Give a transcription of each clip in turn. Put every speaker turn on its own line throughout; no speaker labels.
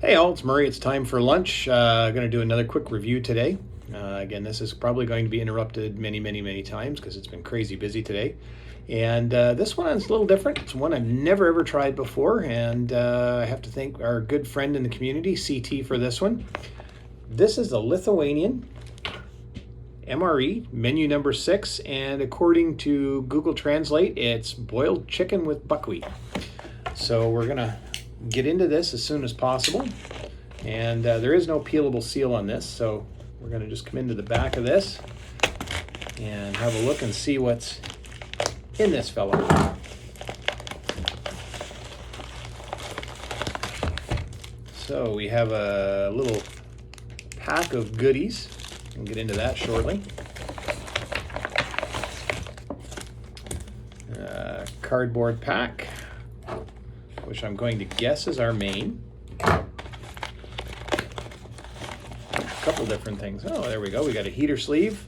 Hey all, it's Murray. It's time for lunch. Going to do another quick review today. Again, this is probably going to be interrupted many times because it's been crazy busy today. And this one is a little different. It's one I've never ever tried before, and I have to thank our good friend in the community, CT, for this one. This is the Lithuanian MRE, menu number 6, and according to Google Translate, it's boiled chicken with buckwheat. So we're going to get into this as soon as possible, and there is no peelable seal on this, so we're going to just come into the back of this and have a look and see what's in this fella. So we have a little pack of goodies. We'll get into that shortly. Cardboard pack, which I'm going to guess is our main. A couple different things. Oh, there we go. We got a heater sleeve.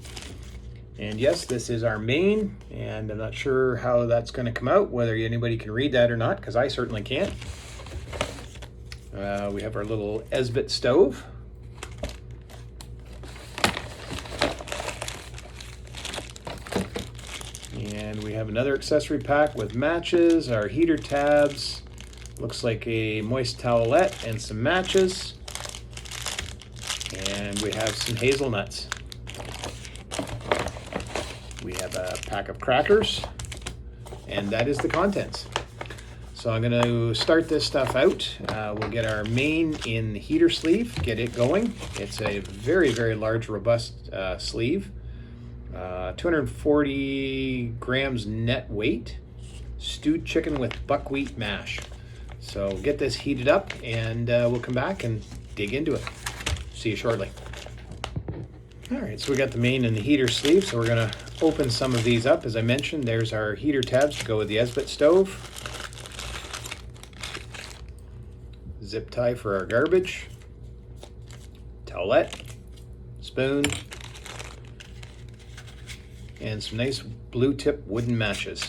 And yes, this is our main, and I'm not sure how that's going to come out, whether anybody can read that or not, because I certainly can't. We have our little Esbit stove. And we have another accessory pack with matches, our heater tabs, looks like a moist towelette and some matches. And we have some hazelnuts. We have a pack of crackers, and that is the contents. So I'm going to start this stuff out. We'll get our main in the heater sleeve, get it going. It's a very large, robust sleeve. 240 grams net weight, stewed chicken with buckwheat mash. So get this heated up, and we'll come back and dig into it. See you shortly. All right, so we got the main and the heater sleeve, so we're going to open some of these up. As I mentioned, there's our heater tabs to go with the Esbit stove. Zip tie for our garbage. Towelette. Spoon. And some nice blue tip wooden matches.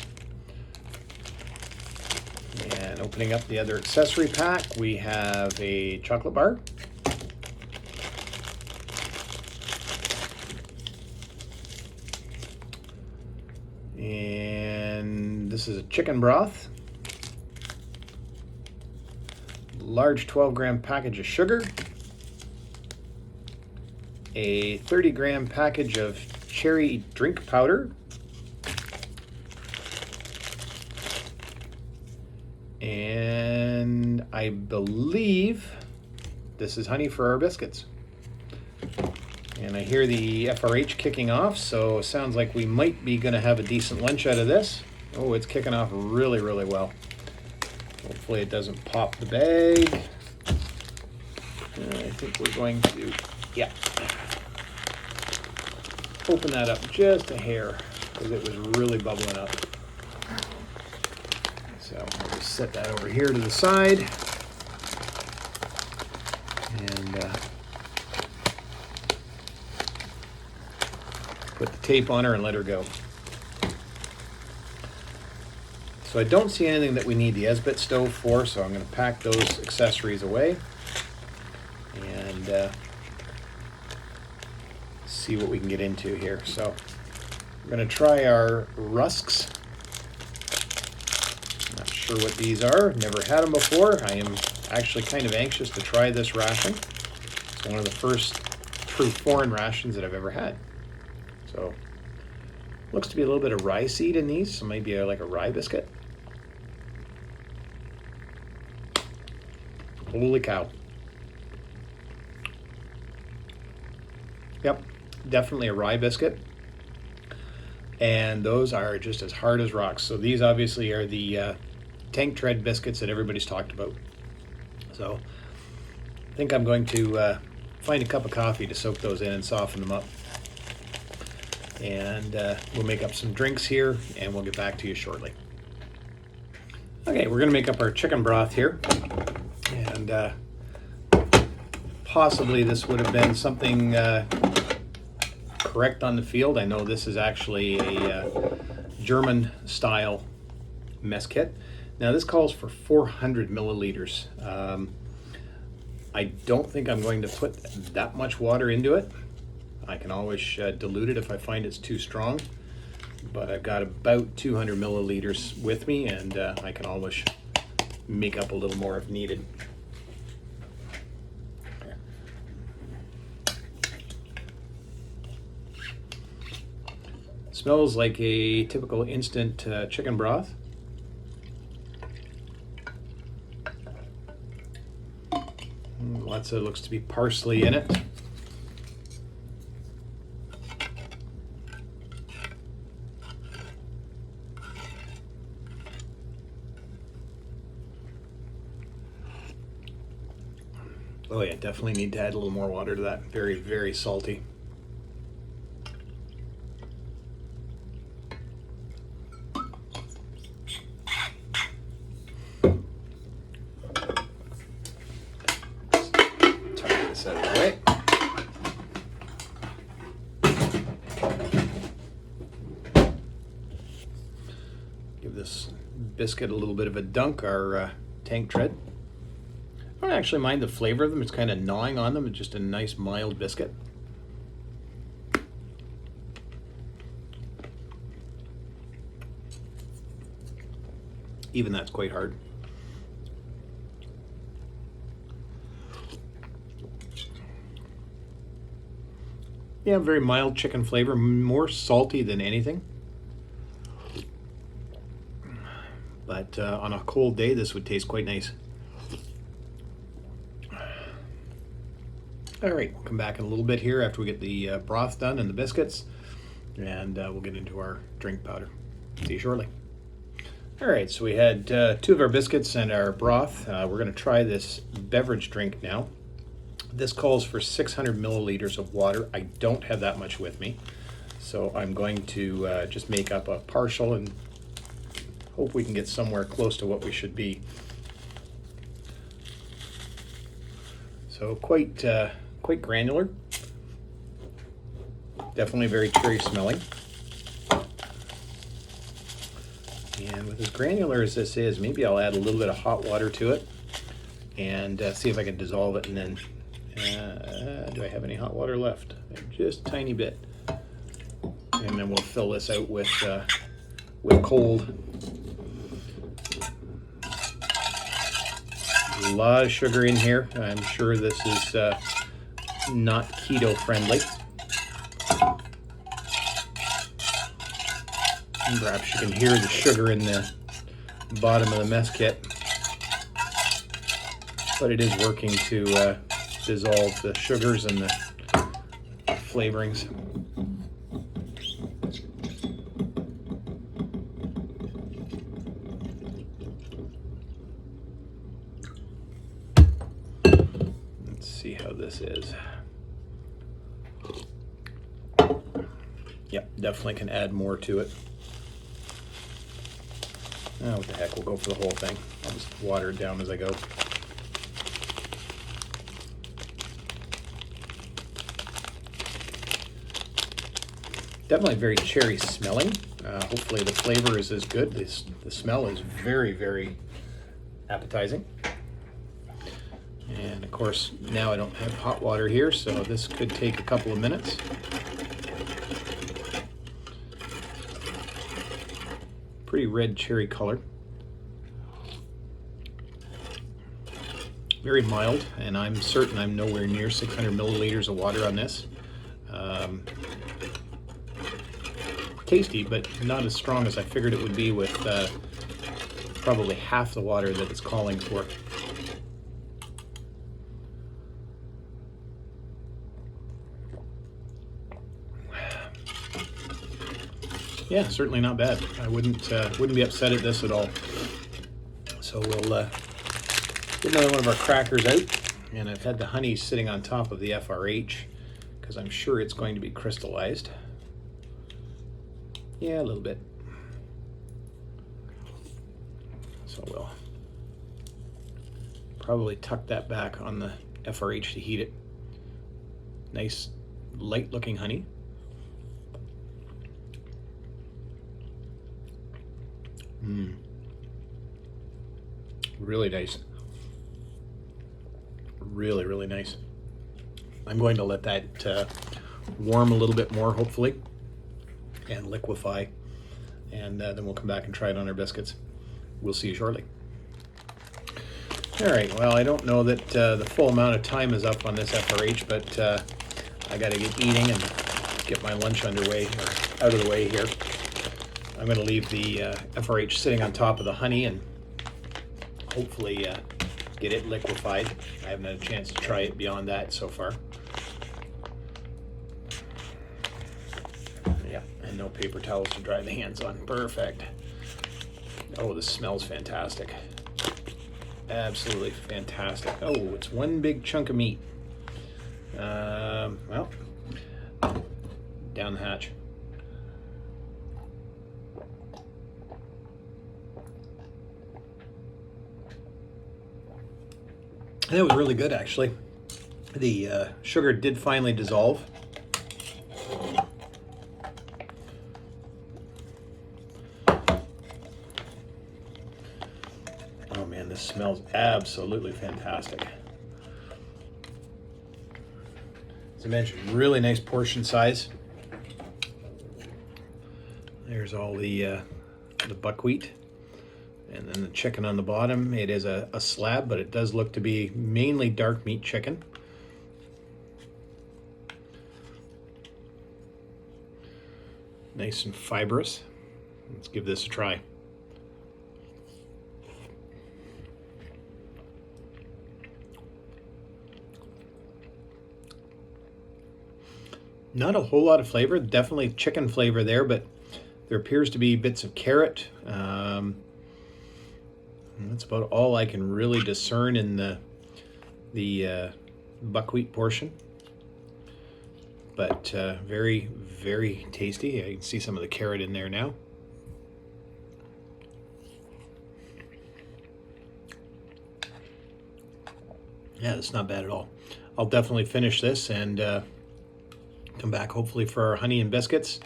And opening up the other accessory pack, we have a chocolate bar. And this is a chicken broth. Large 12-gram package of sugar. A 30-gram package of cherry drink powder. And I believe this is honey for our biscuits. And I hear the FRH kicking off, so it sounds like we might be going to have a decent lunch out of this. Oh, it's kicking off really well. Hopefully it doesn't pop the bag. I think we're going to, yeah, open that up just a hair because it was really bubbling up. So I'll just set that over here to the side. And put the tape on her and let her go. So I don't see anything that we need the Esbit stove for, so I'm going to pack those accessories away and see what we can get into here. So we're going to try our rusks. Not sure what these are. Never had them before. I am actually kind of anxious to try this ration. It's one of the first true foreign rations that I've ever had. So looks to be a little bit of rye seed in these, so maybe like a rye biscuit. Holy cow. Yep, definitely a rye biscuit. And those are just as hard as rocks. So these obviously are the tank tread biscuits that everybody's talked about. So I think I'm going to find a cup of coffee to soak those in and soften them up. And we'll make up some drinks here, and we'll get back to you shortly. Okay, we're going to make up our chicken broth here. And possibly this would have been something correct on the field. I know this is actually a German style mess kit. Now this calls for 400 milliliters. I don't think I'm going to put that much water into it. I can always dilute it if I find it's too strong, but I've got about 200 milliliters with me, and I can always make up a little more if needed. Smells like a typical instant chicken broth. Lots of, looks to be parsley in it. Oh yeah, definitely need to add a little more water to that. Very, very salty. Tuck this out of the way. Give this biscuit a little bit of a dunk, our tank tread. I don't actually mind the flavor of them. It's kind of gnawing on them. It's just a nice mild biscuit. Even that's quite hard. Yeah, very mild chicken flavor, more salty than anything. But on a cold day, this would taste quite nice. All right, we'll come back in a little bit here after we get the broth done and the biscuits, and we'll get into our drink powder. See you shortly. All right, so we had 2 of our biscuits and our broth. We're going to try this beverage drink now. This calls for 600 milliliters of water. I don't have that much with me, so I'm going to just make up a partial and hope we can get somewhere close to what we should be. So quite granular. Definitely very cherry smelling. And with as granular as this is, maybe I'll add a little bit of hot water to it and see if I can dissolve it. And then, do I have any hot water left? Just a tiny bit. And then we'll fill this out with cold. A lot of sugar in here. I'm sure this is not keto friendly. And perhaps you can hear the sugar in the bottom of the mess kit, but it is working to dissolve the sugars and the flavorings. Let's see how this is. Yep, definitely can add more to it. Oh, what the heck, we'll go for the whole thing. I'll just water it down as I go. Definitely very cherry smelling. Hopefully the flavor is as good. The smell is very, very appetizing. And of course, now I don't have hot water here, so this could take a couple of minutes. Pretty red cherry color. Very mild, and I'm certain I'm nowhere near 600 milliliters of water on this. Tasty, but not as strong as I figured it would be with probably half the water that it's calling for. Yeah, certainly not bad. I wouldn't be upset at this at all. So we'll get another one of our crackers out, and I've had the honey sitting on top of the FRH because I'm sure it's going to be crystallized. Yeah, a little bit. So we'll probably tuck that back on the FRH to heat it. Nice light looking honey. Really nice. Really, really nice. I'm going to let that warm a little bit more, hopefully, and liquefy, and then we'll come back and try it on our biscuits. We'll see you shortly. All right, well, I don't know that the full amount of time is up on this FRH, but I got to get eating and get my lunch underway, or out of the way here. I'm going to leave the FRH sitting on top of the honey and hopefully get it liquefied. I haven't had a chance to try it beyond that so far. Yeah, and no paper towels to dry the hands on. Perfect. Oh, this smells fantastic. Absolutely fantastic. Oh, it's one big chunk of meat. Well, down the hatch. That was really good, actually. The sugar did finally dissolve. Oh man, this smells absolutely fantastic. As I mentioned, really nice portion size. There's all the buckwheat. And then the chicken on the bottom. It is a slab, but it does look to be mainly dark meat chicken. Nice and fibrous. Let's give this a try. Not a whole lot of flavor, definitely chicken flavor there, but there appears to be bits of carrot. That's about all I can really discern in the buckwheat portion. But very, very tasty. I can see some of the carrot in there now. Yeah, that's not bad at all. I'll definitely finish this and come back hopefully for our honey and biscuits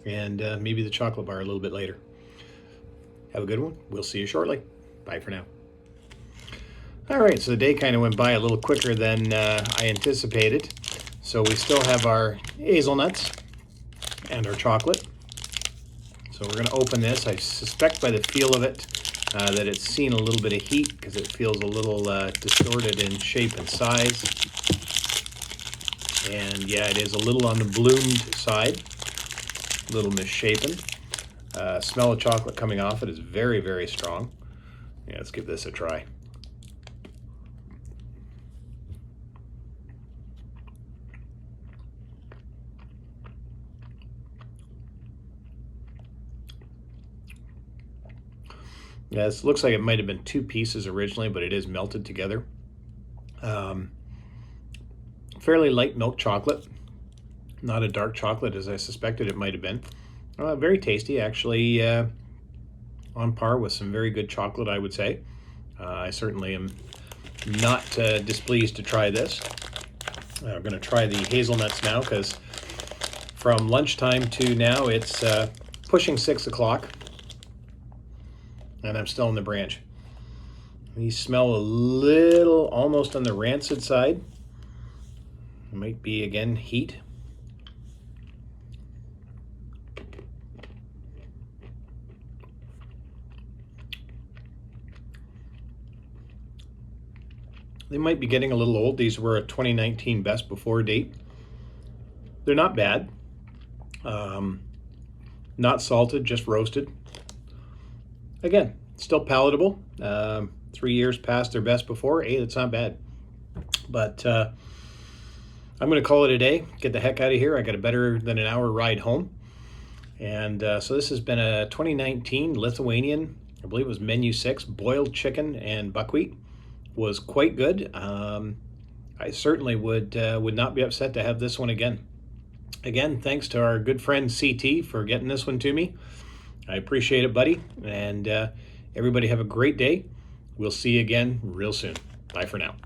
and maybe the chocolate bar a little bit later. Have a good one. We'll see you shortly. Bye for now. All right, so the day kind of went by a little quicker than I anticipated. So we still have our hazelnuts and our chocolate. So we're going to open this. I suspect by the feel of it that it's seen a little bit of heat because it feels a little distorted in shape and size. And yeah, it is a little on the bloomed side, a little misshapen. Smell of chocolate coming off it is very, very strong. Yeah, let's give this a try. Yeah, this looks like it might have been two pieces originally, but it is melted together. Fairly light milk chocolate, not a dark chocolate as I suspected it might have been. Very tasty, actually, on par with some very good chocolate, I would say. I certainly am not displeased to try this. I'm going to try the hazelnuts now because from lunchtime to now it's pushing 6 o'clock and I'm still in the branch. These smell a little almost on the rancid side. Might be again heat. They might be getting a little old. These were a 2019 best before date. They're not bad. Not salted, just roasted. Again, still palatable. 3 years past their best before. Hey, that's not bad. But I'm going to call it a day. Get the heck out of here. I got a better than an hour ride home. And so this has been a 2019 Lithuanian, I believe it was Menu 6, boiled chicken and buckwheat. Was quite good. I certainly would not be upset to have this one again. Again, thanks to our good friend CT for getting this one to me. I appreciate it, buddy. And everybody have a great day. We'll see you again real soon. Bye for now.